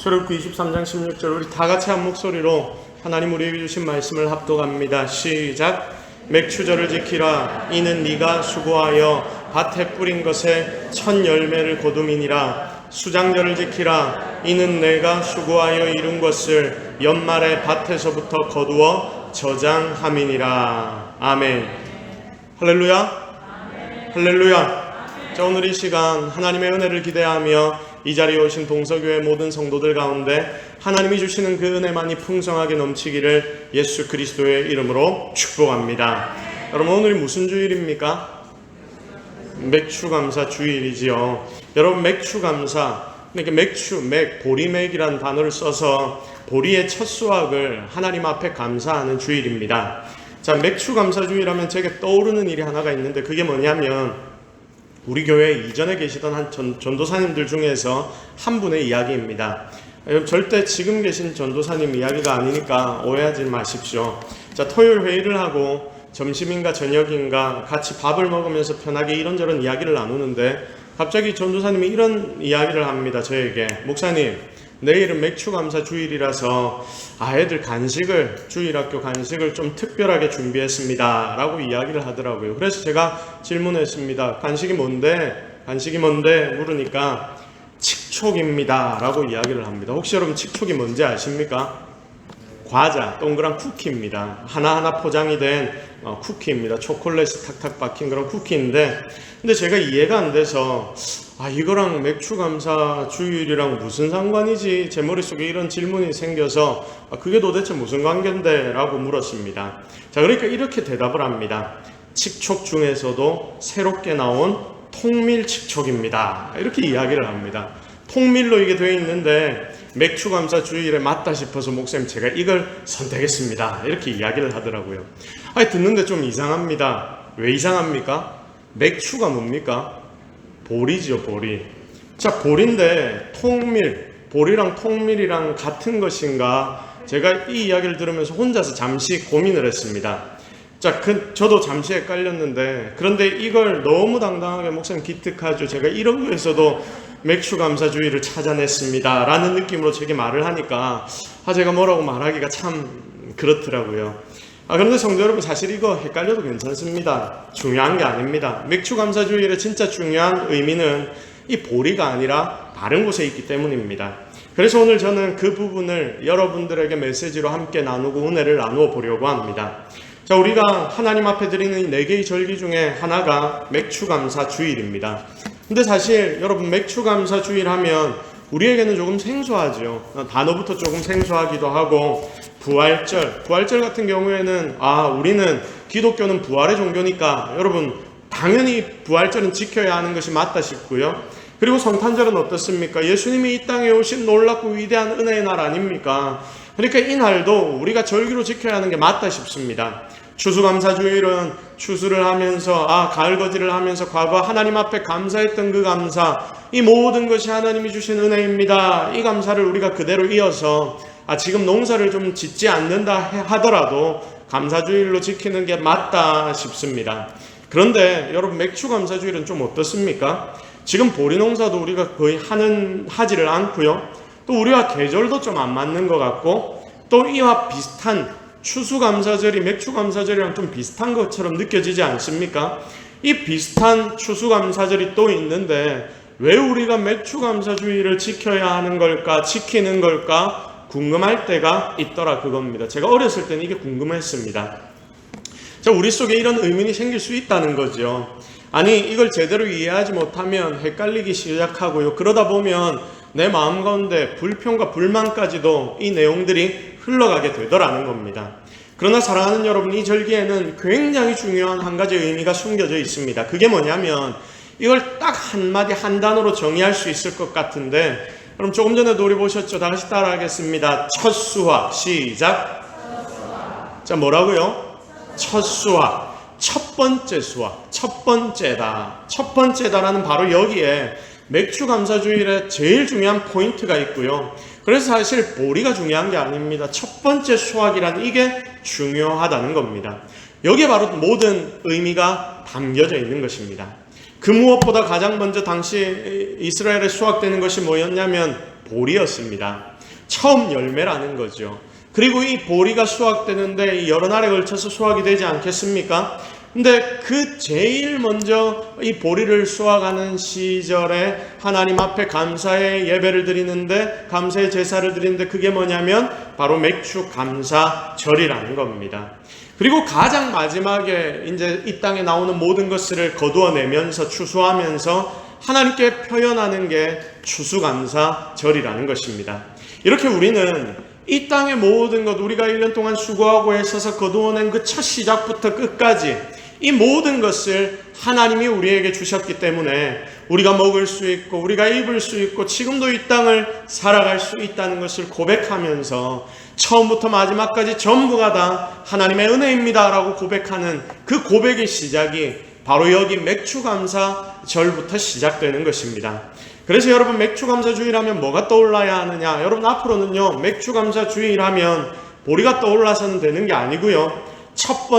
출애굽기 23장 16절 우리 다 같이 한 목소리로 하나님 우리에게 주신 말씀을 합독합니다. 시작. 맥추절을 지키라. 이는 네가 수고하여 밭에 뿌린 것에 첫 열매를 거둠이니라. 수장절을 지키라. 이는 내가 수고하여 이룬 것을 연말에 밭에서부터 거두어 저장함이니라. 아멘. 할렐루야. 할렐루야. 자, 오늘 이 시간 하나님의 은혜를 기대하며 이 자리에 오신 동서교회 모든 성도들 가운데 하나님이 주시는 그 은혜만이 풍성하게 넘치기를 예수 그리스도의 이름으로 축복합니다. 여러분, 오늘이 무슨 주일입니까? 맥추감사 주일이지요. 여러분, 맥추감사, 그러니까 보리맥이라는 단어를 써서 보리의 첫 수확을 하나님 앞에 감사하는 주일입니다. 자, 맥추감사 주일하면 제게 떠오르는 일이 하나가 있는데 그게 뭐냐면 우리 교회 이전에 계시던 한 전도사님들 중에서 한 분의 이야기입니다. 절대 지금 계신 전도사님 이야기가 아니니까 오해하지 마십시오. 자, 토요일 회의를 하고 점심인가 저녁인가 같이 밥을 먹으면서 편하게 이런저런 이야기를 나누는데 갑자기 전도사님이 이런 이야기를 합니다. 저에게, 목사님, 내일은 맥추감사 주일이라서 애들 주일학교 간식을 좀 특별하게 준비했습니다 라고 이야기를 하더라고요. 그래서 제가 질문했습니다. 간식이 뭔데 물으니까 칙촉입니다 라고 이야기를 합니다. 혹시 여러분 칙촉이 뭔지 아십니까? 과자, 동그란 쿠키입니다. 하나하나 포장이 된 쿠키입니다. 초콜릿이 탁탁 박힌 그런 쿠키인데, 근데 제가 이해가 안 돼서 이거랑 맥추감사 주일이랑 무슨 상관이지? 제 머릿속에 이런 질문이 생겨서 그게 도대체 무슨 관계인데? 라고 물었습니다. 자, 그러니까 이렇게 대답을 합니다. 칙촉 중에서도 새롭게 나온 통밀칙촉입니다. 이렇게 이야기를 합니다. 통밀로 이게 되어 있는데 맥추감사 주일에 맞다 싶어서 목사님 제가 이걸 선택했습니다. 이렇게 이야기를 하더라고요. 듣는데 좀 이상합니다. 왜 이상합니까? 맥추가 뭡니까? 보리죠, 보리. 자, 보리인데 보리랑 통밀이랑 같은 것인가? 제가 이 이야기를 들으면서 혼자서 잠시 고민을 했습니다. 자, 저도 잠시 헷갈렸는데, 그런데 이걸 너무 당당하게 목사님 기특하죠. 제가 이런 거에서도 맥추감사 주일을 찾아냈습니다 라는 느낌으로 제게 말을 하니까 제가 뭐라고 말하기가 참 그렇더라고요. 그런데 성도 여러분, 사실 이거 헷갈려도 괜찮습니다. 중요한 게 아닙니다. 맥추감사 주일의 진짜 중요한 의미는 이 보리가 아니라 다른 곳에 있기 때문입니다. 그래서 오늘 저는 그 부분을 여러분들에게 메시지로 함께 나누고 은혜를 나누어 보려고 합니다. 자, 우리가 하나님 앞에 드리는 이 4개의 절기 중에 하나가 맥추감사 주일입니다. 근데 사실 여러분, 맥추감사 주일 하면 우리에게는 조금 생소하죠. 단어부터 조금 생소하기도 하고, 부활절 같은 경우에는 우리는 기독교는 부활의 종교니까 여러분 당연히 부활절은 지켜야 하는 것이 맞다 싶고요. 그리고 성탄절은 어떻습니까? 예수님이 이 땅에 오신 놀랍고 위대한 은혜의 날 아닙니까? 그러니까 이 날도 우리가 절기로 지켜야 하는 게 맞다 싶습니다. 추수감사주일은 추수를 하면서 가을거지를 하면서 과거 하나님 앞에 감사했던 그 감사, 이 모든 것이 하나님이 주신 은혜입니다. 이 감사를 우리가 그대로 이어서 지금 농사를 좀 짓지 않는다 하더라도 감사주일로 지키는 게 맞다 싶습니다. 그런데 여러분, 맥추감사주일은 좀 어떻습니까? 지금 보리농사도 우리가 거의 하지를 않고요. 또 우리와 계절도 좀 안 맞는 것 같고, 또 이와 비슷한 추수감사절이 맥추감사절이랑 좀 비슷한 것처럼 느껴지지 않습니까? 이 비슷한 추수감사절이 또 있는데 왜 우리가 맥추감사주일을 지켜야 하는 걸까, 지키는 걸까 궁금할 때가 있더라, 그겁니다. 제가 어렸을 때는 이게 궁금했습니다. 자, 우리 속에 이런 의문이 생길 수 있다는 거죠. 이걸 제대로 이해하지 못하면 헷갈리기 시작하고요. 그러다 보면 내 마음 가운데 불평과 불만까지도 이 내용들이 흘러가게 되더라는 겁니다. 그러나 사랑하는 여러분, 이 절기에는 굉장히 중요한 한 가지 의미가 숨겨져 있습니다. 그게 뭐냐면 이걸 딱 한마디 한 단어로 정의할 수 있을 것 같은데, 그럼 조금 전에도 우리 보셨죠? 다시 따라하겠습니다. 첫 수확. 시작. 자, 뭐라고요? 첫 수확. 첫 번째 수확. 첫 번째다라는 바로 여기에 맥추감사주일에 제일 중요한 포인트가 있고요. 그래서 사실 보리가 중요한 게 아닙니다. 첫 번째 수확이란 이게 중요하다는 겁니다. 여기에 바로 모든 의미가 담겨져 있는 것입니다. 그 무엇보다 가장 먼저 당시 이스라엘에 수확되는 것이 뭐였냐면 보리였습니다. 처음 열매라는 거죠. 그리고 이 보리가 수확되는데 여러 날에 걸쳐서 수확이 되지 않겠습니까? 근데 그 제일 먼저 이 보리를 수확하는 시절에 하나님 앞에 감사의 예배를 드리는데, 감사의 제사를 드리는데, 그게 뭐냐면 바로 맥주 감사절이라는 겁니다. 그리고 가장 마지막에 이제 이 땅에 나오는 모든 것을 거두어내면서 추수하면서 하나님께 표현하는 게 추수감사절이라는 것입니다. 이렇게 우리는 이 땅의 모든 것, 우리가 1년 동안 수고하고 애써서 거두어낸 그 첫 시작부터 끝까지 이 모든 것을 하나님이 우리에게 주셨기 때문에 우리가 먹을 수 있고 우리가 입을 수 있고 지금도 이 땅을 살아갈 수 있다는 것을 고백하면서 처음부터 마지막까지 전부가 다 하나님의 은혜입니다 라고 고백하는 그 고백의 시작이 바로 여기 맥주감사절부터 시작되는 것입니다. 그래서 여러분, 맥주감사주일하면 뭐가 떠올라야 하느냐? 여러분, 앞으로는요, 맥주감사주일하면 보리가 떠올라서는 되는 게 아니고요, 첫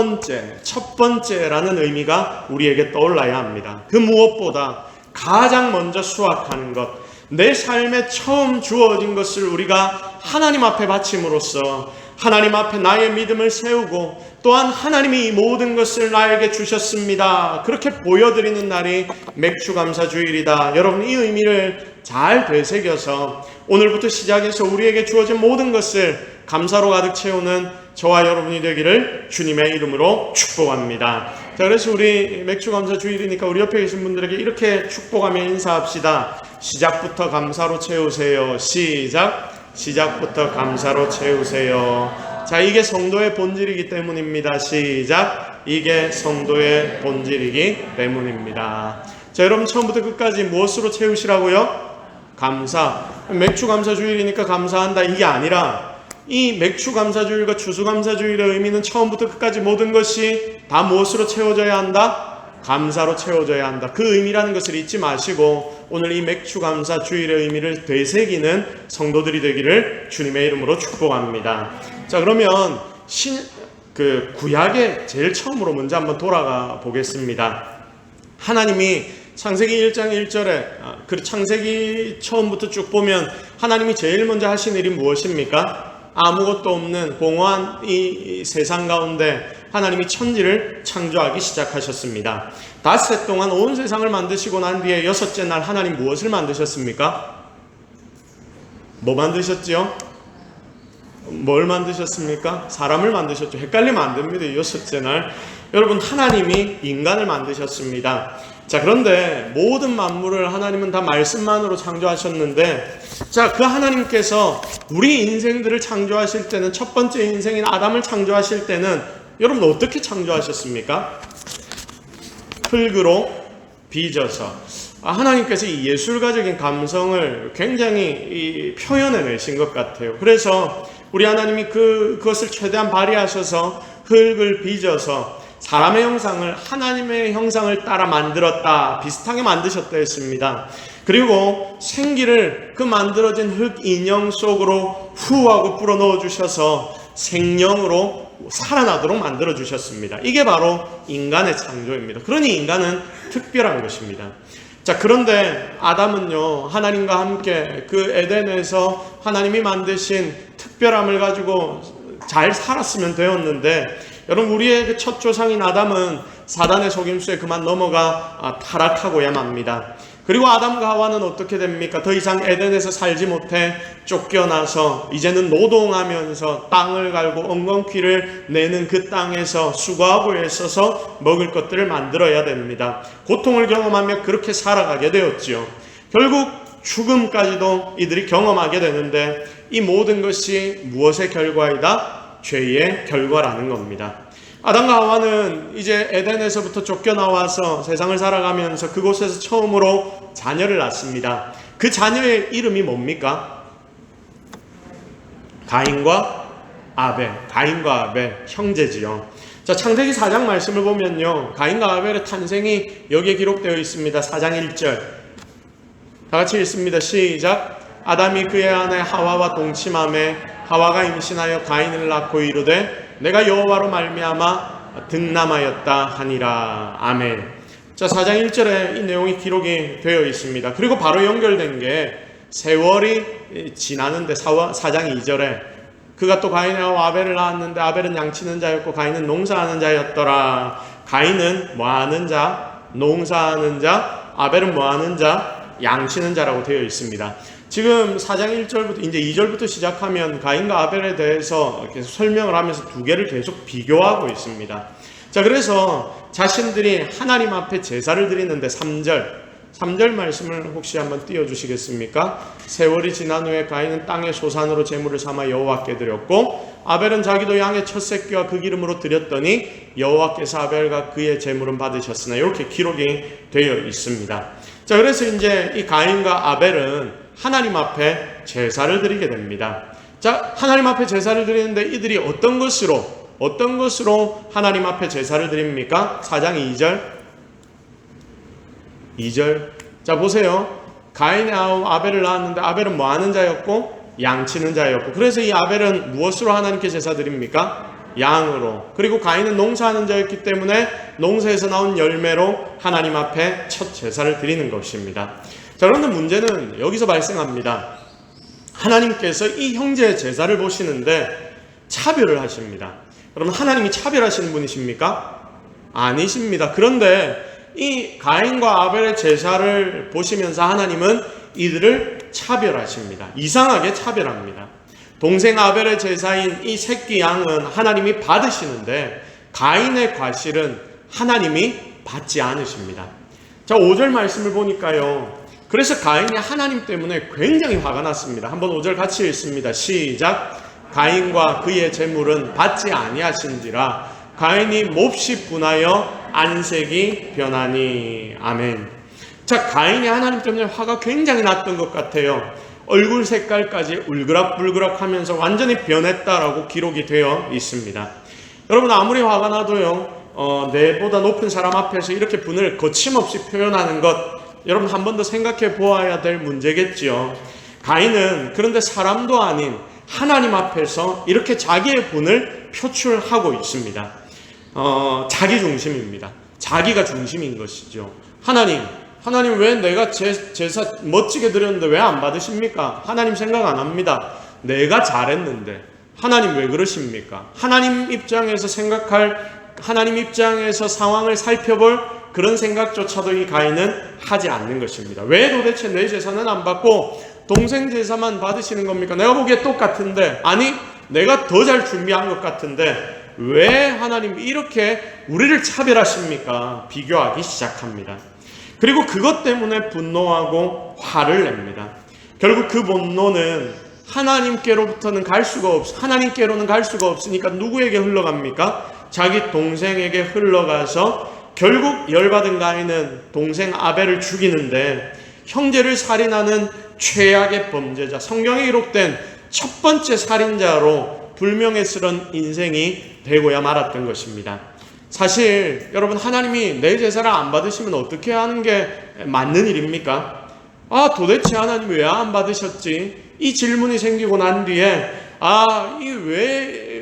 번째라는 의미가 우리에게 떠올라야 합니다. 그 무엇보다 가장 먼저 수확하는 것, 내 삶에 처음 주어진 것을 우리가 하나님 앞에 바침으로써 하나님 앞에 나의 믿음을 세우고, 또한 하나님이 이 모든 것을 나에게 주셨습니다, 그렇게 보여드리는 날이 맥주감사주일이다. 여러분, 이 의미를 잘 되새겨서 오늘부터 시작해서 우리에게 주어진 모든 것을 감사로 가득 채우는 저와 여러분이 되기를 주님의 이름으로 축복합니다. 자, 그래서 우리 맥주감사주일이니까 우리 옆에 계신 분들에게 이렇게 축복하며 인사합시다. 시작부터 감사로 채우세요. 시작부터 감사로 채우세요. 자, 이게 성도의 본질이기 때문입니다. 시작. 이게 성도의 본질이기 때문입니다. 자, 여러분, 처음부터 끝까지 무엇으로 채우시라고요? 감사. 맥주감사주일이니까 감사한다, 이게 아니라 이 맥주감사주일과 추수감사주일의 의미는 처음부터 끝까지 모든 것이 다 무엇으로 채워져야 한다? 감사로 채워져야 한다. 그 의미라는 것을 잊지 마시고 오늘 이 맥주감사주일의 의미를 되새기는 성도들이 되기를 주님의 이름으로 축복합니다. 자, 그러면 구약의 제일 처음으로 먼저 한번 돌아가 보겠습니다. 하나님이 창세기 1장 1절에 그 창세기 처음부터 쭉 보면 하나님이 제일 먼저 하신 일이 무엇입니까? 아무것도 없는 공허한 이 세상 가운데 하나님이 천지를 창조하기 시작하셨습니다. 닷새 동안 온 세상을 만드시고 난 뒤에 여섯째 날 하나님 무엇을 만드셨습니까? 뭐 만드셨지요? 뭘 만드셨습니까? 사람을 만드셨죠. 헷갈리면 안 됩니다. 여섯째 날 여러분, 하나님이 인간을 만드셨습니다. 자, 그런데 모든 만물을 하나님은 다 말씀만으로 창조하셨는데, 자, 그 하나님께서 우리 인생들을 창조하실 때는, 첫 번째 인생인 아담을 창조하실 때는 여러분 어떻게 창조하셨습니까? 흙으로 빚어서. 하나님께서 이 예술가적인 감성을 굉장히 표현해내신 것 같아요. 그래서 우리 하나님이 그것을 최대한 발휘하셔서 흙을 빚어서 사람의 형상을 하나님의 형상을 따라 만들었다, 비슷하게 만드셨다 했습니다. 그리고 생기를 그 만들어진 흙 인형 속으로 후하고 불어 넣어 주셔서 생명으로 살아나도록 만들어 주셨습니다. 이게 바로 인간의 창조입니다. 그러니 인간은 특별한 것입니다. 자, 그런데 아담은요, 하나님과 함께 그 에덴에서 하나님이 만드신 특별함을 가지고 잘 살았으면 되었는데, 여러분, 우리의 그 첫 조상인 아담은 사단의 속임수에 그만 넘어가 타락하고야 맙니다. 그리고 아담과 하와는 어떻게 됩니까? 더 이상 에덴에서 살지 못해 쫓겨나서 이제는 노동하면서 땅을 갈고 엉겅퀴를 내는 그 땅에서 수고하고 애써서 먹을 것들을 만들어야 됩니다. 고통을 경험하며 그렇게 살아가게 되었지요. 결국 죽음까지도 이들이 경험하게 되는데, 이 모든 것이 무엇의 결과이다? 죄의 결과라는 겁니다. 아담과 하와는 이제 에덴에서부터 쫓겨나와서 세상을 살아가면서 그곳에서 처음으로 자녀를 낳습니다. 그 자녀의 이름이 뭡니까? 가인과 아벨, 형제지요. 자, 창세기 4장 말씀을 보면요, 가인과 아벨의 탄생이 여기에 기록되어 있습니다. 4장 1절 다 같이 읽습니다. 시작. 아담이 그의 아내 하와와 동침하매 하와가 임신하여 가인을 낳고 이르되 내가 여호와로 말미암아 득남하였다 하니라. 아멘. 자, 4장 1절에 이 내용이 기록이 되어 있습니다. 그리고 바로 연결된 게 세월이 지나는데 4장 2절에 그가 또 가인하고 아벨을 낳았는데 아벨은 양치는 자였고 가인은 농사하는 자였더라. 가인은 뭐하는 자? 농사하는 자. 아벨은 뭐하는 자? 양치는 자라고 되어 있습니다. 지금 4장 1절부터 이제 2절부터 시작하면 가인과 아벨에 대해서 계속 설명을 하면서 두 개를 계속 비교하고 있습니다. 자, 그래서 자신들이 하나님 앞에 제사를 드리는데 3절 말씀을 혹시 한번 띄워주시겠습니까? 세월이 지난 후에 가인은 땅의 소산으로 제물을 삼아 여호와께 드렸고 아벨은 자기도 양의 첫 새끼와 그 기름으로 드렸더니 여호와께서 아벨과 그의 제물은 받으셨으나 이렇게 기록이 되어 있습니다. 자, 그래서 이제 이 가인과 아벨은 하나님 앞에 제사를 드리게 됩니다. 자, 하나님 앞에 제사를 드리는데 이들이 어떤 것으로 하나님 앞에 제사를 드립니까? 4장 2절. 자, 보세요. 가인이 아벨을 낳았는데 아벨은 뭐 하는 자였고 양치는 자였고, 그래서 이 아벨은 무엇으로 하나님께 제사 드립니까? 양으로. 그리고 가인은 농사하는 자였기 때문에 농사에서 나온 열매로 하나님 앞에 첫 제사를 드리는 것입니다. 자, 그런데 문제는 여기서 발생합니다. 하나님께서 이 형제의 제사를 보시는데 차별을 하십니다. 여러분, 하나님이 차별하시는 분이십니까? 아니십니다. 그런데 이 가인과 아벨의 제사를 보시면서 하나님은 이들을 차별하십니다. 이상하게 차별합니다. 동생 아벨의 제사인 이 새끼 양은 하나님이 받으시는데 가인의 과실은 하나님이 받지 않으십니다. 자, 5절 말씀을 보니까요, 그래서 가인이 하나님 때문에 굉장히 화가 났습니다. 한번 5절 같이 읽습니다. 시작. 가인과 그의 재물은 받지 아니하신지라 가인이 몹시 분하여 안색이 변하니. 아멘. 자, 가인이 하나님 때문에 화가 굉장히 났던 것 같아요. 얼굴 색깔까지 울그락불그락 하면서 완전히 변했다라고 기록이 되어 있습니다. 여러분, 아무리 화가 나도요, 내보다 높은 사람 앞에서 이렇게 분을 거침없이 표현하는 것, 여러분 한 번 더 생각해 보아야 될 문제겠지요. 가인은 그런데 사람도 아닌 하나님 앞에서 이렇게 자기의 분을 표출하고 있습니다. 자기 중심입니다. 자기가 중심인 것이죠. 하나님 왜 내가 제사 멋지게 드렸는데 왜 안 받으십니까? 하나님 생각 안 합니다. 내가 잘했는데 하나님 왜 그러십니까? 하나님 입장에서 하나님 입장에서 상황을 살펴볼 그런 생각조차도 이 가인은 하지 않는 것입니다. 왜 도대체 내 제사는 안 받고 동생 제사만 받으시는 겁니까? 내가 보기에 똑같은데, 아니 내가 더 잘 준비한 것 같은데 왜 하나님 이렇게 우리를 차별하십니까? 비교하기 시작합니다. 그리고 그것 때문에 분노하고 화를 냅니다. 결국 그 분노는 하나님께로는 갈 수가 없으니까 누구에게 흘러갑니까? 자기 동생에게 흘러가서 결국 열받은 가인은 동생 아벨을 죽이는데 형제를 살인하는 최악의 범죄자, 성경에 기록된 첫 번째 살인자로 불명예스러운 인생이 되고야 말았던 것입니다. 사실 여러분, 하나님이 내 제사를 안 받으시면 어떻게 하는 게 맞는 일입니까? 도대체 하나님 왜 안 받으셨지? 이 질문이 생기고 난 뒤에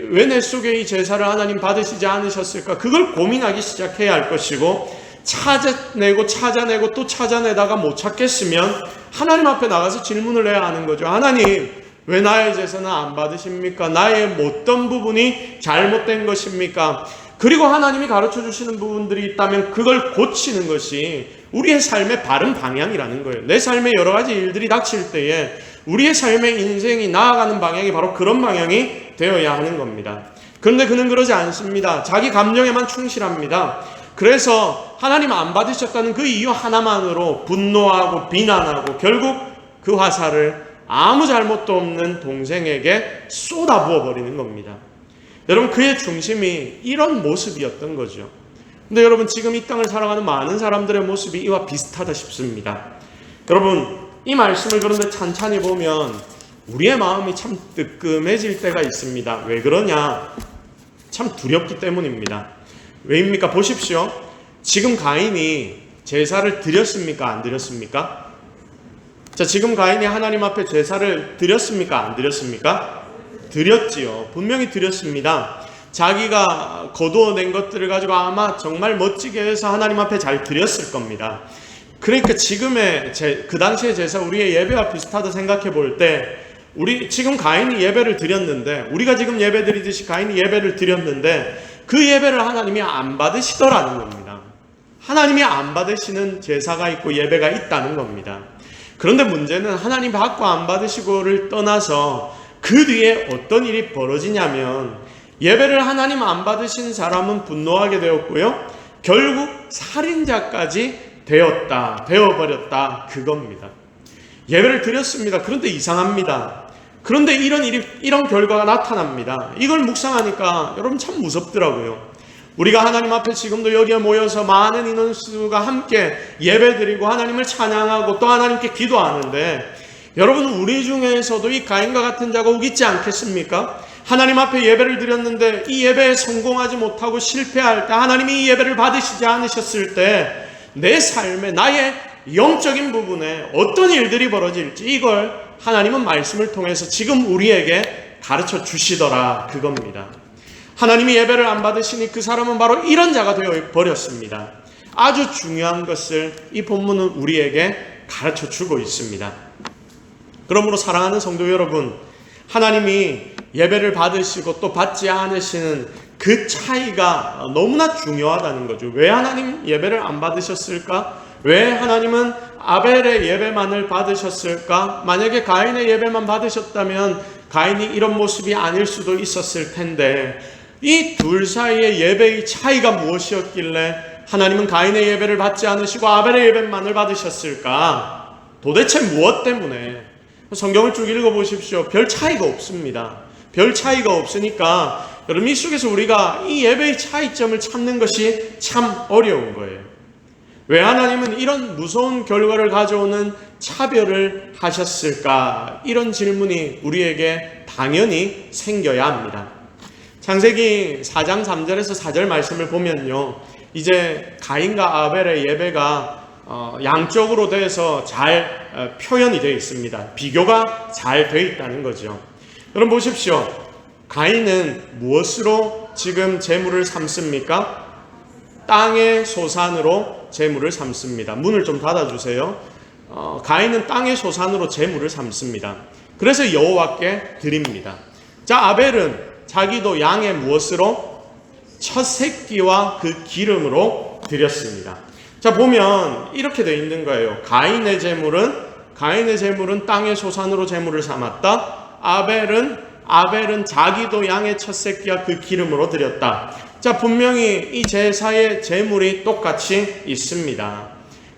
왜 내 속에 이 제사를 하나님 받으시지 않으셨을까? 그걸 고민하기 시작해야 할 것이고, 찾아내고 또 찾아내다가 못 찾겠으면 하나님 앞에 나가서 질문을 해야 하는 거죠. 하나님, 왜 나의 제사는 안 받으십니까? 나의 어떤 부분이 잘못된 것입니까? 그리고 하나님이 가르쳐 주시는 부분들이 있다면 그걸 고치는 것이 우리의 삶의 바른 방향이라는 거예요. 내 삶에 여러 가지 일들이 닥칠 때에 우리의 삶의 인생이 나아가는 방향이 바로 그런 방향이 되어야 하는 겁니다. 그런데 그는 그러지 않습니다. 자기 감정에만 충실합니다. 그래서 하나님 안 받으셨다는 그 이유 하나만으로 분노하고 비난하고 결국 그 화살을 아무 잘못도 없는 동생에게 쏟아부어 버리는 겁니다. 여러분, 그의 중심이 이런 모습이었던 거죠. 근데 여러분, 지금 이 땅을 살아가는 많은 사람들의 모습이 이와 비슷하다 싶습니다. 여러분, 이 말씀을 그런데 찬찬히 보면 우리의 마음이 참 뜨끔해질 때가 있습니다. 왜 그러냐? 참 두렵기 때문입니다. 왜입니까? 보십시오. 지금 가인이 제사를 드렸습니까? 안 드렸습니까? 자, 지금 가인이 하나님 앞에 제사를 드렸습니까? 안 드렸습니까? 드렸지요. 분명히 드렸습니다. 자기가 거두어낸 것들을 가지고 아마 정말 멋지게 해서 하나님 앞에 잘 드렸을 겁니다. 그러니까 지금의 그 당시의 제사, 우리의 예배와 비슷하다 생각해 볼 때, 우리 지금 가인이 예배를 드렸는데, 우리가 지금 예배 드리듯이 가인이 예배를 드렸는데 그 예배를 하나님이 안 받으시더라는 겁니다. 하나님이 안 받으시는 제사가 있고 예배가 있다는 겁니다. 그런데 문제는 하나님 받고 안 받으시고를 떠나서 그 뒤에 어떤 일이 벌어지냐면, 예배를 하나님 안 받으신 사람은 분노하게 되었고요, 결국 살인자까지 되어버렸다, 그겁니다. 예배를 드렸습니다. 그런데 이상합니다. 그런데 이런 결과가 나타납니다. 이걸 묵상하니까 여러분 참 무섭더라고요. 우리가 하나님 앞에 지금도 여기에 모여서 많은 인원수가 함께 예배드리고 하나님을 찬양하고 또 하나님께 기도하는데, 여러분 우리 중에서도 이 가인과 같은 자가 있지 않겠습니까? 하나님 앞에 예배를 드렸는데 이 예배에 성공하지 못하고 실패할 때, 하나님이 이 예배를 받으시지 않으셨을 때 내 삶에, 나의 영적인 부분에 어떤 일들이 벌어질지, 이걸 하나님은 말씀을 통해서 지금 우리에게 가르쳐 주시더라, 그겁니다. 하나님이 예배를 안 받으시니 그 사람은 바로 이런 자가 되어 버렸습니다. 아주 중요한 것을 이 본문은 우리에게 가르쳐 주고 있습니다. 그러므로 사랑하는 성도 여러분, 하나님이 예배를 받으시고 또 받지 않으시는 그 차이가 너무나 중요하다는 거죠. 왜 하나님 예배를 안 받으셨을까? 왜 하나님은 아벨의 예배만을 받으셨을까? 만약에 가인의 예배만 받으셨다면 가인이 이런 모습이 아닐 수도 있었을 텐데, 이 둘 사이의 예배의 차이가 무엇이었길래 하나님은 가인의 예배를 받지 않으시고 아벨의 예배만을 받으셨을까? 도대체 무엇 때문에? 성경을 쭉 읽어보십시오. 별 차이가 없습니다. 별 차이가 없으니까 여러분, 이 속에서 우리가 이 예배의 차이점을 찾는 것이 참 어려운 거예요. 왜 하나님은 이런 무서운 결과를 가져오는 차별을 하셨을까? 이런 질문이 우리에게 당연히 생겨야 합니다. 창세기 4장 3절에서 4절 말씀을 보면요, 이제 가인과 아벨의 예배가 양쪽으로 돼서 잘 표현이 되어 있습니다. 비교가 잘 되어 있다는 거죠. 여러분 보십시오. 가인은 무엇으로 지금 제물을 삼습니까? 땅의 소산으로 제물을 삼습니다. 문을 좀 닫아주세요. 가인은 땅의 소산으로 제물을 삼습니다. 그래서 여호와께 드립니다. 자, 아벨은 자기도 양의 무엇으로? 첫 새끼와 그 기름으로 드렸습니다. 자, 보면 이렇게 되어 있는 거예요. 가인의 제물은 땅의 소산으로 제물을 삼았다. 아벨은 자기도 양의 첫 새끼와 그 기름으로 드렸다. 자, 분명히 이 제사의 제물이 똑같이 있습니다.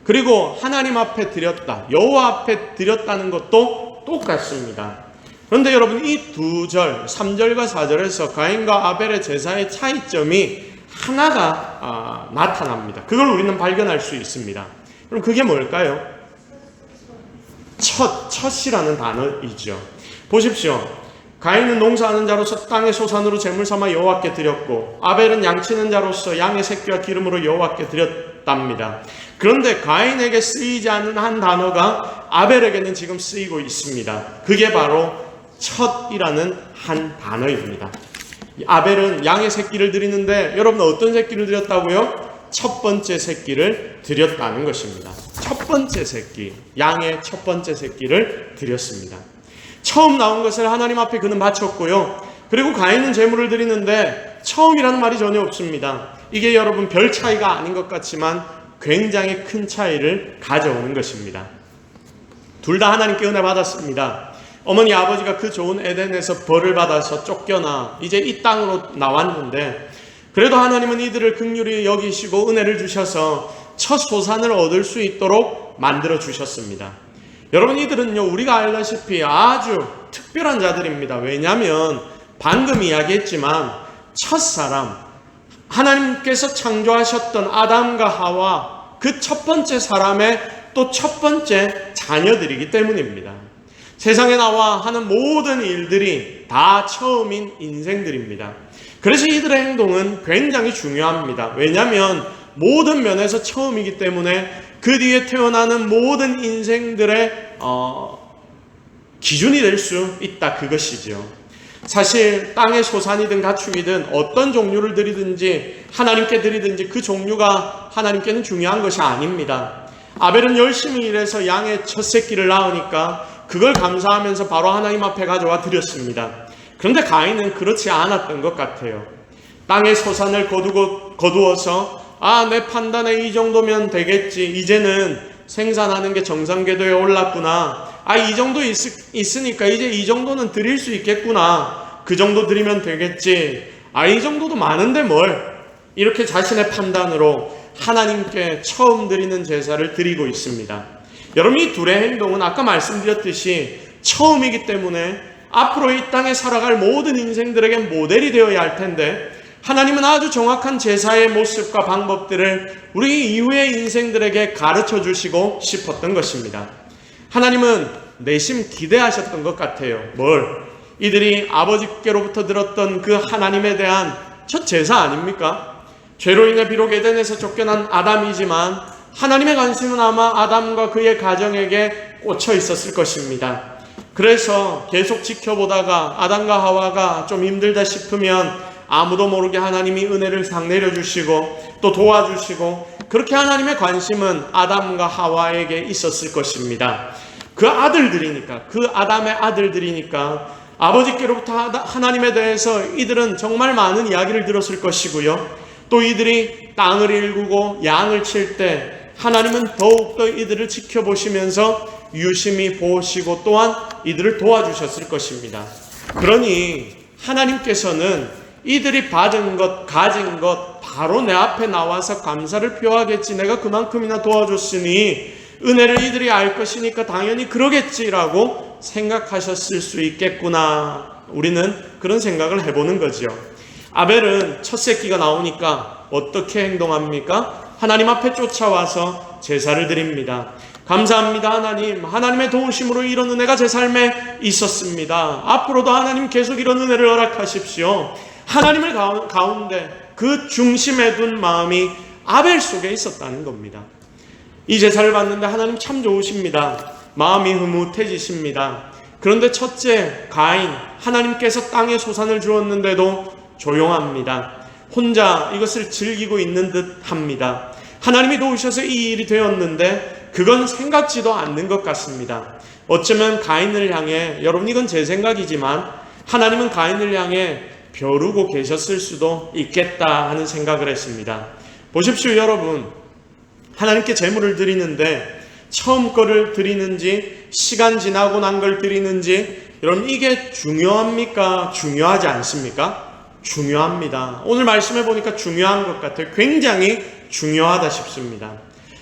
그리고 하나님 앞에 드렸다, 여호와 앞에 드렸다는 것도 똑같습니다. 그런데 여러분, 이 두 절, 3절과 4절에서 가인과 아벨의 제사의 차이점이 하나가 나타납니다. 그걸 우리는 발견할 수 있습니다. 그럼 그게 뭘까요? 첫이라는 단어이죠. 보십시오. 가인은 농사하는 자로서 땅의 소산으로 제물 삼아 여호와께 드렸고, 아벨은 양치는 자로서 양의 새끼와 기름으로 여호와께 드렸답니다. 그런데 가인에게 쓰이지 않는 한 단어가 아벨에게는 지금 쓰이고 있습니다. 그게 바로 첫이라는 한 단어입니다. 아벨은 양의 새끼를 드리는데, 여러분 어떤 새끼를 드렸다고요? 첫 번째 새끼를 드렸다는 것입니다. 첫 번째 새끼, 양의 첫 번째 새끼를 드렸습니다. 처음 나온 것을 하나님 앞에 그는 바쳤고요. 그리고 가인은 제물을 드리는데 처음이라는 말이 전혀 없습니다. 이게 여러분 별 차이가 아닌 것 같지만 굉장히 큰 차이를 가져오는 것입니다. 둘 다 하나님께 은혜 받았습니다. 어머니 아버지가 그 좋은 에덴에서 벌을 받아서 쫓겨나 이제 이 땅으로 나왔는데, 그래도 하나님은 이들을 긍휼히 여기시고 은혜를 주셔서 첫 소산을 얻을 수 있도록 만들어 주셨습니다. 여러분, 이들은요, 우리가 알다시피 아주 특별한 자들입니다. 왜냐하면 방금 이야기했지만 첫사람, 하나님께서 창조하셨던 아담과 하와, 그 첫 번째 사람의 또 첫 번째 자녀들이기 때문입니다. 세상에 나와 하는 모든 일들이 다 처음인 인생들입니다. 그래서 이들의 행동은 굉장히 중요합니다. 왜냐하면 모든 면에서 처음이기 때문에 그 뒤에 태어나는 모든 인생들의 기준이 될 수 있다, 그것이죠. 사실 땅의 소산이든 가축이든 어떤 종류를 드리든지 하나님께 드리든지 그 종류가 하나님께는 중요한 것이 아닙니다. 아벨은 열심히 일해서 양의 첫 새끼를 낳으니까 그걸 감사하면서 바로 하나님 앞에 가져와 드렸습니다. 그런데 가인은 그렇지 않았던 것 같아요. 땅의 소산을 거두어서 내 판단에 이 정도면 되겠지. 이제는 생산하는 게 정상궤도에 올랐구나. 이 정도 있으니까 이제 이 정도는 드릴 수 있겠구나. 그 정도 드리면 되겠지. 이 정도도 많은데 뭘. 이렇게 자신의 판단으로 하나님께 처음 드리는 제사를 드리고 있습니다. 여러분, 이 둘의 행동은 아까 말씀드렸듯이 처음이기 때문에 앞으로 이 땅에 살아갈 모든 인생들에게 모델이 되어야 할 텐데, 하나님은 아주 정확한 제사의 모습과 방법들을 우리 이후의 인생들에게 가르쳐 주시고 싶었던 것입니다. 하나님은 내심 기대하셨던 것 같아요. 뭘? 이들이 아버지께로부터 들었던 그 하나님에 대한 첫 제사 아닙니까? 죄로 인해 비록 에덴에서 쫓겨난 아담이지만 하나님의 관심은 아마 아담과 그의 가정에게 꽂혀 있었을 것입니다. 그래서 계속 지켜보다가 아담과 하와가 좀 힘들다 싶으면 아무도 모르게 하나님이 은혜를 상 내려주시고 또 도와주시고, 그렇게 하나님의 관심은 아담과 하와에게 있었을 것입니다. 그 아들들이니까, 그 아담의 아들들이니까 아버지께로부터 하나님에 대해서 이들은 정말 많은 이야기를 들었을 것이고요. 또 이들이 땅을 일구고 양을 칠 때 하나님은 더욱더 이들을 지켜보시면서 유심히 보시고 또한 이들을 도와주셨을 것입니다. 그러니 하나님께서는 이들이 받은 것, 가진 것 바로 내 앞에 나와서 감사를 표하겠지. 내가 그만큼이나 도와줬으니 은혜를 이들이 알 것이니까 당연히 그러겠지라고 생각하셨을 수 있겠구나. 우리는 그런 생각을 해보는 거죠. 아벨은 첫 새끼가 나오니까 어떻게 행동합니까? 하나님 앞에 쫓아와서 제사를 드립니다. 감사합니다 하나님. 하나님의 도우심으로 이런 은혜가 제 삶에 있었습니다. 앞으로도 하나님 계속 이런 은혜를 허락하십시오. 하나님을 가운데 그 중심에 둔 마음이 아벨 속에 있었다는 겁니다. 이 제사를 받는데 하나님 참 좋으십니다. 마음이 흐뭇해지십니다. 그런데 첫째 가인, 하나님께서 땅에 소산을 주었는데도 조용합니다. 혼자 이것을 즐기고 있는 듯 합니다. 하나님이 도우셔서 이 일이 되었는데 그건 생각지도 않는 것 같습니다. 어쩌면 가인을 향해, 여러분 이건 제 생각이지만 하나님은 가인을 향해 벼르고 계셨을 수도 있겠다 하는 생각을 했습니다. 보십시오 여러분, 하나님께 제물을 드리는데 처음 거를 드리는지 시간 지나고 난 걸 드리는지, 여러분 이게 중요합니까? 중요하지 않습니까? 중요합니다. 오늘 말씀해 보니까 중요한 것 같아요. 굉장히 중요하다 싶습니다.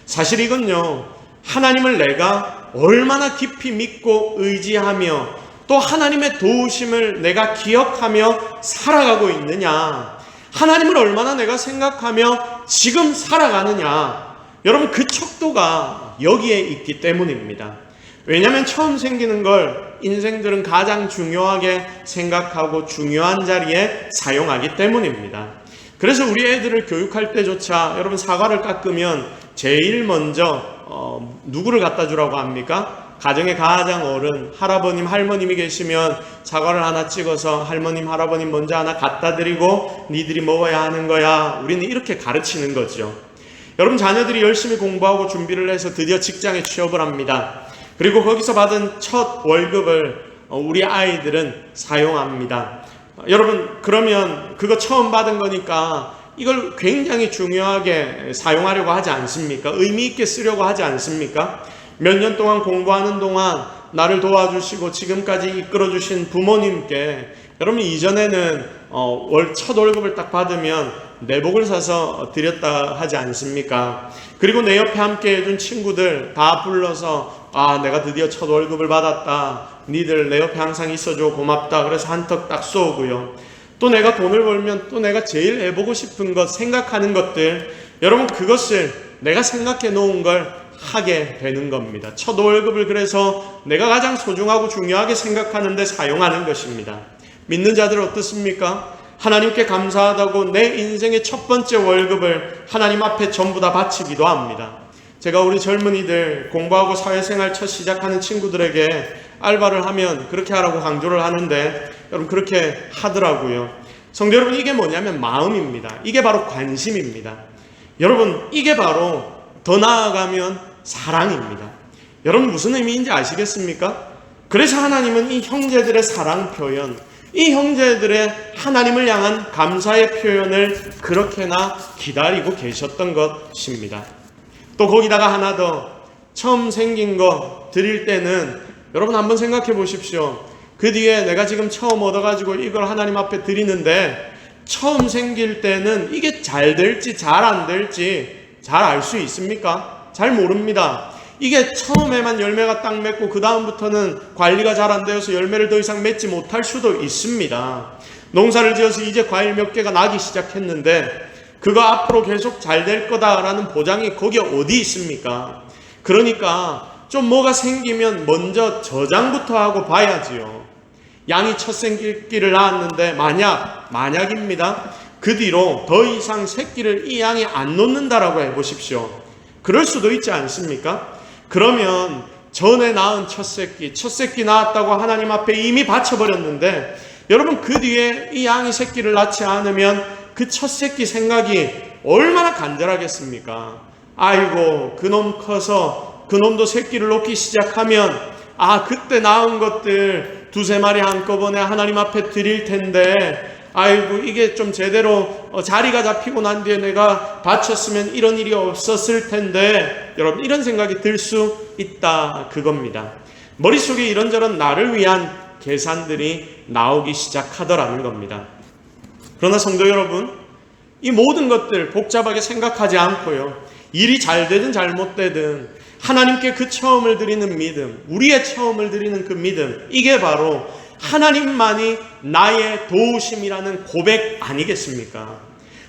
사실 이건요, 하나님을 내가 얼마나 깊이 믿고 의지하며 또 하나님의 도우심을 내가 기억하며 살아가고 있느냐, 하나님을 얼마나 내가 생각하며 지금 살아가느냐, 여러분 그 척도가 여기에 있기 때문입니다. 왜냐하면 처음 생기는 걸 인생들은 가장 중요하게 생각하고 중요한 자리에 사용하기 때문입니다. 그래서 우리 애들을 교육할 때조차 여러분 사과를 깎으면 제일 먼저 누구를 갖다 주라고 합니까? 가정의 가장 어른, 할아버님, 할머님이 계시면 사과를 하나 찍어서 할머님, 할아버님 먼저 하나 갖다 드리고 니들이 먹어야 하는 거야. 우리는 이렇게 가르치는 거죠. 여러분 자녀들이 열심히 공부하고 준비를 해서 드디어 직장에 취업을 합니다. 그리고 거기서 받은 첫 월급을 우리 아이들은 사용합니다. 여러분 그러면 그거 처음 받은 거니까 이걸 굉장히 중요하게 사용하려고 하지 않습니까? 의미 있게 쓰려고 하지 않습니까? 몇 년 동안 공부하는 동안 나를 도와주시고 지금까지 이끌어주신 부모님께, 여러분 이전에는 첫 월급을 딱 받으면 내복을 사서 드렸다 하지 않습니까? 그리고 내 옆에 함께 해준 친구들 다 불러서 내가 드디어 첫 월급을 받았다, 니들 내 옆에 항상 있어줘 고맙다, 그래서 한턱 딱 쏘고요. 또 내가 돈을 벌면 또 내가 제일 해보고 싶은 것, 생각하는 것들, 여러분 그것을 내가 생각해 놓은 걸 하게 되는 겁니다. 첫 월급을 그래서 내가 가장 소중하고 중요하게 생각하는데 사용하는 것입니다. 믿는 자들 어떻습니까? 하나님께 감사하다고 내 인생의 첫 번째 월급을 하나님 앞에 전부 다 바치기도 합니다. 제가 우리 젊은이들 공부하고 사회생활 첫 시작하는 친구들에게 알바를 하면 그렇게 하라고 강조를 하는데, 여러분 그렇게 하더라고요. 성도 여러분, 이게 뭐냐면 마음입니다. 이게 바로 관심입니다. 여러분 이게 바로 더 나아가면 사랑입니다. 여러분 무슨 의미인지 아시겠습니까? 그래서 하나님은 이 형제들의 사랑 표현, 이 형제들의 하나님을 향한 감사의 표현을 그렇게나 기다리고 계셨던 것입니다. 또 거기다가 하나 더, 처음 생긴 거 드릴 때는 여러분 한번 생각해 보십시오. 그 뒤에 내가 지금 처음 얻어가지고 이걸 하나님 앞에 드리는데 처음 생길 때는 이게 잘 될지 잘 안 될지 잘 알 수 있습니까? 잘 모릅니다. 이게 처음에만 열매가 딱 맺고 그 다음부터는 관리가 잘 안 되어서 열매를 더 이상 맺지 못할 수도 있습니다. 농사를 지어서 이제 과일 몇 개가 나기 시작했는데 그거 앞으로 계속 잘 될 거다라는 보장이 거기에 어디 있습니까? 그러니까 좀 뭐가 생기면 먼저 저장부터 하고 봐야지요. 양이 첫 새끼를 낳았는데 만약입니다. 그 뒤로 더 이상 새끼를 이 양이 안 놓는다라고 해보십시오. 그럴 수도 있지 않습니까? 그러면 전에 낳은 첫 새끼 낳았다고 하나님 앞에 이미 바쳐버렸는데 여러분 그 뒤에 이 양이 새끼를 낳지 않으면 그 첫 새끼 생각이 얼마나 간절하겠습니까? 아이고 그놈 커서 그놈도 새끼를 놓기 시작하면 그때 낳은 것들 두세 마리 한꺼번에 하나님 앞에 드릴 텐데 아이고 이게 좀 제대로 자리가 잡히고 난 뒤에 내가 바쳤으면 이런 일이 없었을 텐데 여러분 이런 생각이 들 수 있다 그겁니다. 머릿속에 이런저런 나를 위한 계산들이 나오기 시작하더라는 겁니다. 그러나 성도 여러분, 이 모든 것들 복잡하게 생각하지 않고요, 일이 잘 되든 잘못되든 하나님께 그 처음을 드리는 믿음, 우리의 처음을 드리는 그 믿음, 이게 바로 하나님만이 나의 도우심이라는 고백 아니겠습니까?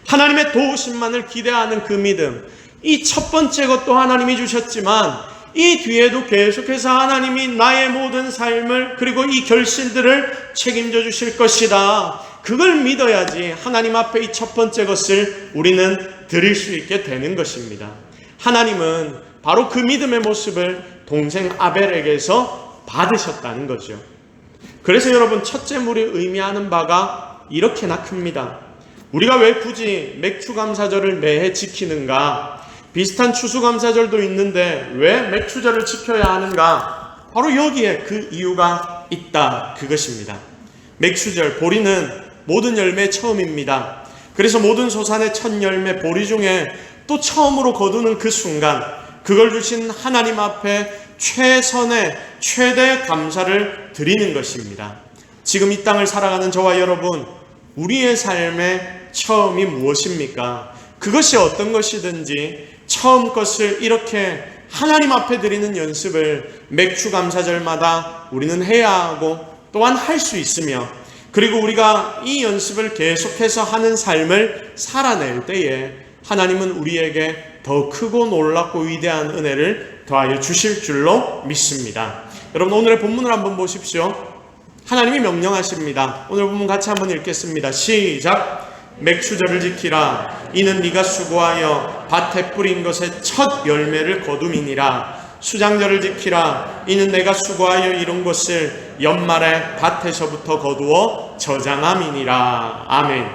하나님의 도우심만을 기대하는 그 믿음, 이 첫 번째 것도 하나님이 주셨지만 이 뒤에도 계속해서 하나님이 나의 모든 삶을 그리고 이 결실들을 책임져 주실 것이다. 그걸 믿어야지 하나님 앞에 이 첫 번째 것을 우리는 드릴 수 있게 되는 것입니다. 하나님은 바로 그 믿음의 모습을 동생 아벨에게서 받으셨다는 거죠. 그래서 여러분 첫째 물이 의미하는 바가 이렇게나 큽니다. 우리가 왜 굳이 맥추감사절을 매해 지키는가? 비슷한 추수감사절도 있는데 왜 맥추절을 지켜야 하는가? 바로 여기에 그 이유가 있다 그것입니다. 맥추절, 보리는 모든 열매의 처음입니다. 그래서 모든 소산의 첫 열매 보리 중에 또 처음으로 거두는 그 순간 그걸 주신 하나님 앞에 최선의 최대의 감사를 드리는 것입니다. 지금 이 땅을 살아가는 저와 여러분, 우리의 삶의 처음이 무엇입니까? 그것이 어떤 것이든지 처음 것을 이렇게 하나님 앞에 드리는 연습을 맥추감사절마다 우리는 해야 하고 또한 할 수 있으며, 그리고 우리가 이 연습을 계속해서 하는 삶을 살아낼 때에 하나님은 우리에게 더 크고 놀랍고 위대한 은혜를 더하여 주실 줄로 믿습니다. 여러분 오늘의 본문을 한번 보십시오. 하나님이 명령하십니다. 오늘 본문 같이 한번 읽겠습니다. 시작. 맥추절을 지키라. 이는 네가 수고하여 밭에 뿌린 것의 첫 열매를 거둠이니라. 수장절을 지키라. 이는 내가 수고하여 이룬 것을 연말에 밭에서부터 거두어 저장함이니라. 아멘.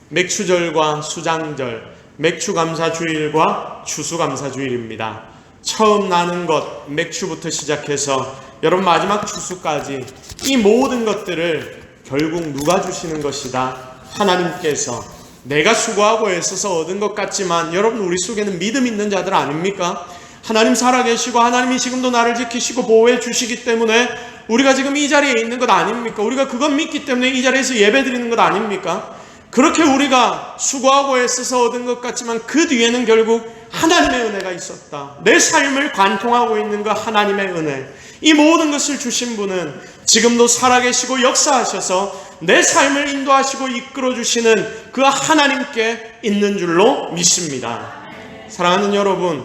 맥추절과 수장절, 맥추감사주일과 추수감사주일입니다. 처음 나는 것 맥추부터 시작해서 여러분 마지막 추수까지 이 모든 것들을 결국 누가 주시는 것이다? 하나님께서. 내가 수고하고 애써서 얻은 것 같지만 여러분 우리 속에는 믿음 있는 자들 아닙니까? 하나님 살아계시고 하나님이 지금도 나를 지키시고 보호해 주시기 때문에 우리가 지금 이 자리에 있는 것 아닙니까? 우리가 그건 믿기 때문에 이 자리에서 예배 드리는 것 아닙니까? 그렇게 우리가 수고하고 애써서 얻은 것 같지만 그 뒤에는 결국 하나님의 은혜가 있었다. 내 삶을 관통하고 있는 그 하나님의 은혜, 이 모든 것을 주신 분은 지금도 살아계시고 역사하셔서 내 삶을 인도하시고 이끌어주시는 그 하나님께 있는 줄로 믿습니다. 사랑하는 여러분,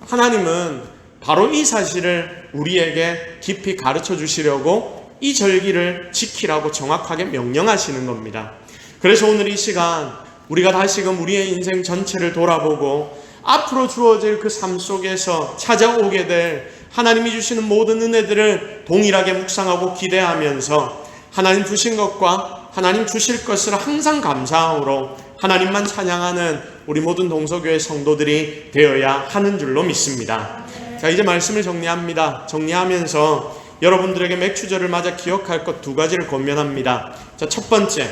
하나님은 바로 이 사실을 우리에게 깊이 가르쳐 주시려고 이 절기를 지키라고 정확하게 명령하시는 겁니다. 그래서 오늘 이 시간 우리가 다시금 우리의 인생 전체를 돌아보고 앞으로 주어질 그 삶 속에서 찾아오게 될 하나님이 주시는 모든 은혜들을 동일하게 묵상하고 기대하면서 하나님 주신 것과 하나님 주실 것을 항상 감사함으로 하나님만 찬양하는 우리 모든 동서교회 성도들이 되어야 하는 줄로 믿습니다. 자, 이제 말씀을 정리합니다. 정리하면서 여러분들에게 맥추절을 맞아 기억할 것 두 가지를 권면합니다. 자, 첫 번째,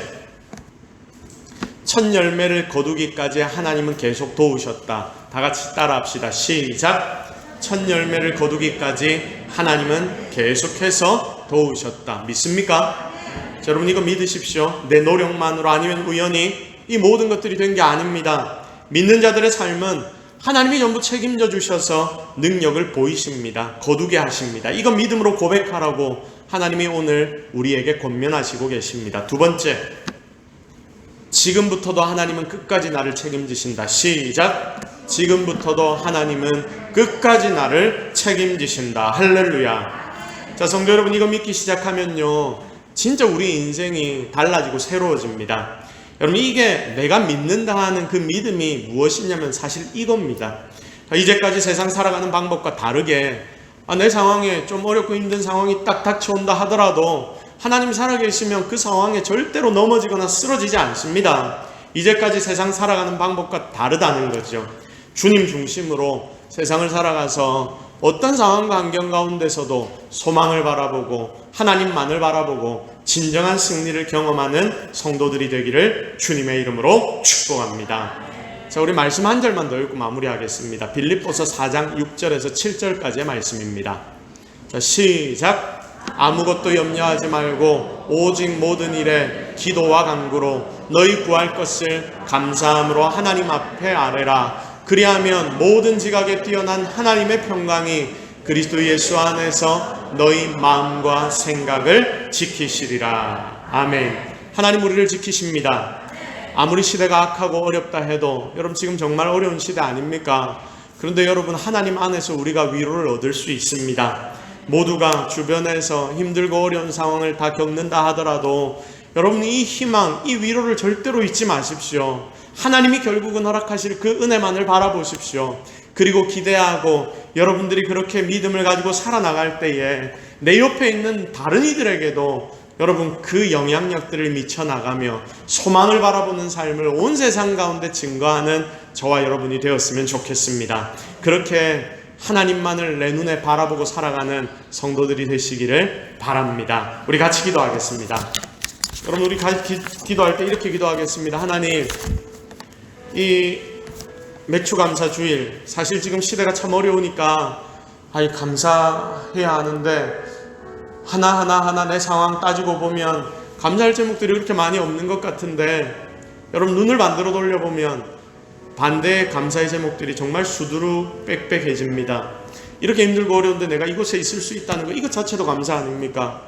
첫 열매를 거두기까지 하나님은 계속 도우셨다. 다 같이 따라합시다. 시작. 첫 열매를 거두기까지 하나님은 계속해서 도우셨다. 믿습니까? 자, 여러분 이거 믿으십시오. 내 노력만으로 아니면 우연히 이 모든 것들이 된 게 아닙니다. 믿는 자들의 삶은 하나님이 전부 책임져 주셔서 능력을 보이십니다. 거두게 하십니다. 이거 믿음으로 고백하라고 하나님이 오늘 우리에게 권면하시고 계십니다. 두 번째, 지금부터도 하나님은 끝까지 나를 책임지신다. 시작. 지금부터도 하나님은 끝까지 나를 책임지신다. 할렐루야. 자, 성도 여러분, 이거 믿기 시작하면요 진짜 우리 인생이 달라지고 새로워집니다. 여러분, 이게 내가 믿는다 하는 그 믿음이 무엇이냐면 사실 이겁니다. 이제까지 세상 살아가는 방법과 다르게 내 상황에 좀 어렵고 힘든 상황이 딱 닥쳐온다 하더라도 하나님 살아계시면 그 상황에 절대로 넘어지거나 쓰러지지 않습니다. 이제까지 세상 살아가는 방법과 다르다는 거죠. 주님 중심으로 세상을 살아가서 어떤 상황과 환경 가운데서도 소망을 바라보고 하나님만을 바라보고 진정한 승리를 경험하는 성도들이 되기를 주님의 이름으로 축복합니다. 자, 우리 말씀 한 절만 더 읽고 마무리하겠습니다. 빌립보서 4장 6절에서 7절까지의 말씀입니다. 자, 시작. 아무것도 염려하지 말고 오직 모든 일에 기도와 간구로 너희 구할 것을 감사함으로 하나님 앞에 아뢰라. 그리하면 모든 지각에 뛰어난 하나님의 평강이 그리스도 예수 안에서 너희 마음과 생각을 지키시리라. 아멘. 하나님 우리를 지키십니다. 아무리 시대가 악하고 어렵다 해도 여러분 지금 정말 어려운 시대 아닙니까? 그런데 여러분 하나님 안에서 우리가 위로를 얻을 수 있습니다. 모두가 주변에서 힘들고 어려운 상황을 다 겪는다 하더라도 여러분 이 희망, 이 위로를 절대로 잊지 마십시오. 하나님이 결국은 허락하실 그 은혜만을 바라보십시오. 그리고 기대하고 여러분들이 그렇게 믿음을 가지고 살아나갈 때에 내 옆에 있는 다른 이들에게도 여러분 그 영향력들을 미쳐나가며 소망을 바라보는 삶을 온 세상 가운데 증거하는 저와 여러분이 되었으면 좋겠습니다. 그렇게 하나님만을 내 눈에 바라보고 살아가는 성도들이 되시기를 바랍니다. 우리 같이 기도하겠습니다. 여러분 우리 기도할 때 이렇게 기도하겠습니다. 하나님, 이 맥추감사 주일 사실 지금 시대가 참 어려우니까 감사해야 하는데 하나하나 내 상황 따지고 보면 감사할 제목들이 그렇게 많이 없는 것 같은데 여러분 눈을 반대로 돌려보면 반대의 감사의 제목들이 정말 수두룩 빽빽해집니다. 이렇게 힘들고 어려운데 내가 이곳에 있을 수 있다는 것, 이것 자체도 감사 아닙니까?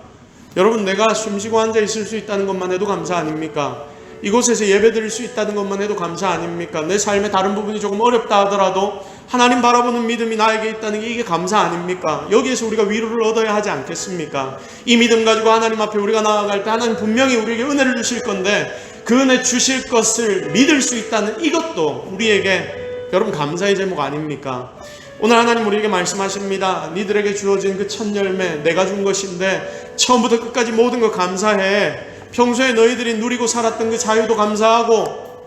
여러분 내가 숨쉬고 앉아 있을 수 있다는 것만 해도 감사 아닙니까? 이곳에서 예배 드릴 수 있다는 것만 해도 감사 아닙니까? 내 삶의 다른 부분이 조금 어렵다 하더라도 하나님 바라보는 믿음이 나에게 있다는 게 이게 감사 아닙니까? 여기에서 우리가 위로를 얻어야 하지 않겠습니까? 이 믿음 가지고 하나님 앞에 우리가 나아갈 때 하나님 분명히 우리에게 은혜를 주실 건데 그 은혜 주실 것을 믿을 수 있다는 이것도 우리에게 여러분 감사의 제목 아닙니까? 오늘 하나님 우리에게 말씀하십니다. 니들에게 주어진 그 첫 열매 내가 준 것인데 처음부터 끝까지 모든 거 감사해. 평소에 너희들이 누리고 살았던 그 자유도 감사하고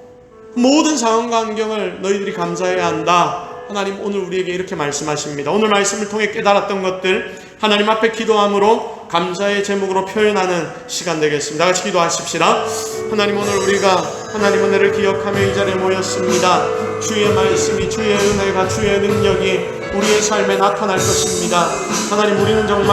모든 상황과 환경을 너희들이 감사해야 한다. 하나님 오늘 우리에게 이렇게 말씀하십니다. 오늘 말씀을 통해 깨달았던 것들 하나님 앞에 기도함으로 감사의 제목으로 표현하는 시간 되겠습니다. 다 같이 기도하십시다. 하나님 오늘 우리가 하나님 은혜를 기억하며 이 자리에 모였습니다. 주의 말씀이 주의 은혜가 주의 능력이 우리의 삶에 나타날 것입니다. 하나님 우리는 정말